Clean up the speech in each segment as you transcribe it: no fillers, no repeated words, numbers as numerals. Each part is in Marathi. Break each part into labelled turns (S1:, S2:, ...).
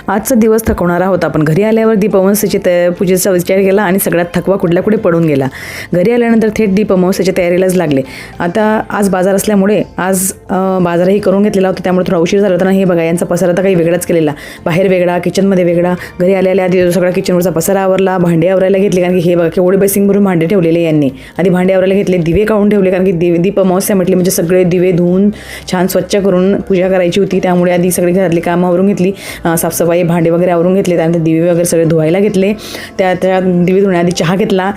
S1: आजचा दिवस थकवणारा होता, पण घरी आल्यावर दीप अमावस्येची पूजेचा विचार केला आणि सगळ्यात थकवा कुठल्या कुठे पडून गेला. घरी आल्यानंतर थेट दीप अमावस्येच्या तयारीलाच लागले. आता आज बाजार असल्यामुळे आज बाजारही करून घेतलेला होता, त्यामुळे थोडा उशीर झाला होता ना. हे बघा, यांचा पसारा तर काही वेगळाच केलेला, बाहेर वेगळा, किचनमध्ये वेगळा. घरी आलेल्या आधी सगळा किचनवरचा पसारा आवरला, भांडे आवरायला घेतले, कारण की हे बघा केवढे बेसिंग भरून भांडे ठेवलेले यांनी. आधी भांडे आवरायला घेतले, दिवे काढून ठेवले, कारण की दीप अमावस्या म्हटली म्हणजे सगळे दिवे धुवून छान स्वच्छ करून पूजा करायची होती. त्यामुळे आधी सगळी घरातली कामं आवरून घेतली, साफसफाई, भांडे वगैरे आवरून घेतले. त्यानंतर दिवे वगैरे सगळे धुवायला घेतले. त्या दिवे धुण्याआधी चहा घेतला,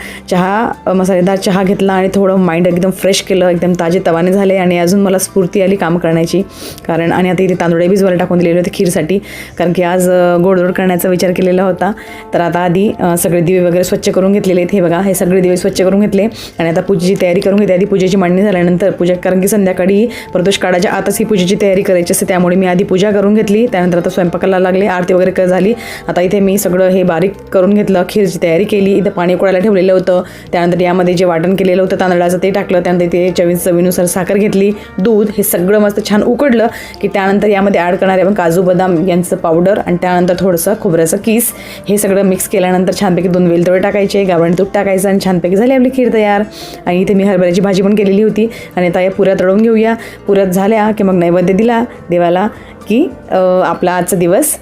S1: मसालेदार चहा घेतला आणि थोडं माइंड एकदम फ्रेश केलं, एकदम ताजे तवाने झाले आणि अजून मला स्फूर्ती आली काम करण्याची. आणि आता इथे तांदूळ भिजवायला टाकून दिलेले होते खीरसाठी, कारण की आज गोडधोड करण्याचा विचार केलेला होता. तर आता आधी सगळे दिवे वगैरे स्वच्छ करून घेतलेले आहेत. हे बघा, हे सगळे दिवे स्वच्छ करून घेतले आणि आता पूजेची तयारी करून घेतली. आधी पूजेची मांडणी झाल्यानंतर पूजा, कारण की संध्याकाळी प्रदोष काढायच्या आताच ही पूजेची तयारी करायची असते, त्यामुळे मी आधी पूजा करून घेतली. त्यानंतर आता स्वयंपाकाला लागले, आरती वगैरे झाली. आता इथे मी सगळं हे बारीक करून घेतलं, खीरची तयारी केली. इथं पाणी उकळायला ठेवलेलं होतं. त्यानंतर यामध्ये जे वाटण केलेलं होतं तांदळाचं ते टाकलं. त्यानंतर ते चवीनुसार साखर घेतली, दूध, हे सगळं मस्त छान उकडलं की त्यानंतर यामध्ये ॲड करणारे आपण काजू बदाम यांचं पावडर आणि त्यानंतर थोडंसं खोबऱ्याचं किस, हे सगळं मिक्स केल्यानंतर छानपैकी 2 वेलदोडे टाकायचे, गावरान तूप टाकायचं आणि छानपैकी झाली आपली खीर तयार. आणि इथे मी हरभऱ्याची भाजी पण केलेली होती. आणि आता या पुऱ्या तळून घेऊया. पुऱ्या झाल्या की मग नैवेद्य दिला देवाला की आपला आजचा दिवस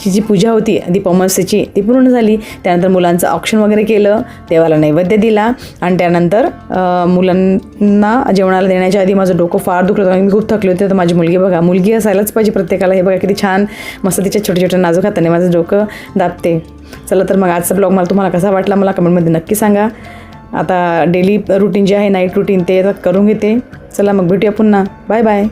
S1: ची जी पूजा होती दीप अमावस्येची ती पूर्ण झाली. त्यानंतर मुलांचं औक्षण वगैरे केलं, देवाला नैवेद्य दिला आणि त्यानंतर मुलांना जेवणाला देण्याच्या आधी माझं डोकं फार दुखलं होतं, मी खूप थकले होते. तर माझी मुलगी बघा, मुलगी असायलाच पाहिजे प्रत्येकाला. हे बघा किती छान मस्त तिच्या छोट्या छोट्या नाजूक हाताने माझं डोकं दाबते. चला तर मग आजचा ब्लॉग मला तुम्हाला कसा वाटला मला कमेंटमध्ये नक्की सांगा. आता डेली रुटीन जे आहे नाईट रुटीन ते करून घेते. चला मग भेटूया पुन्हा. Bye bye.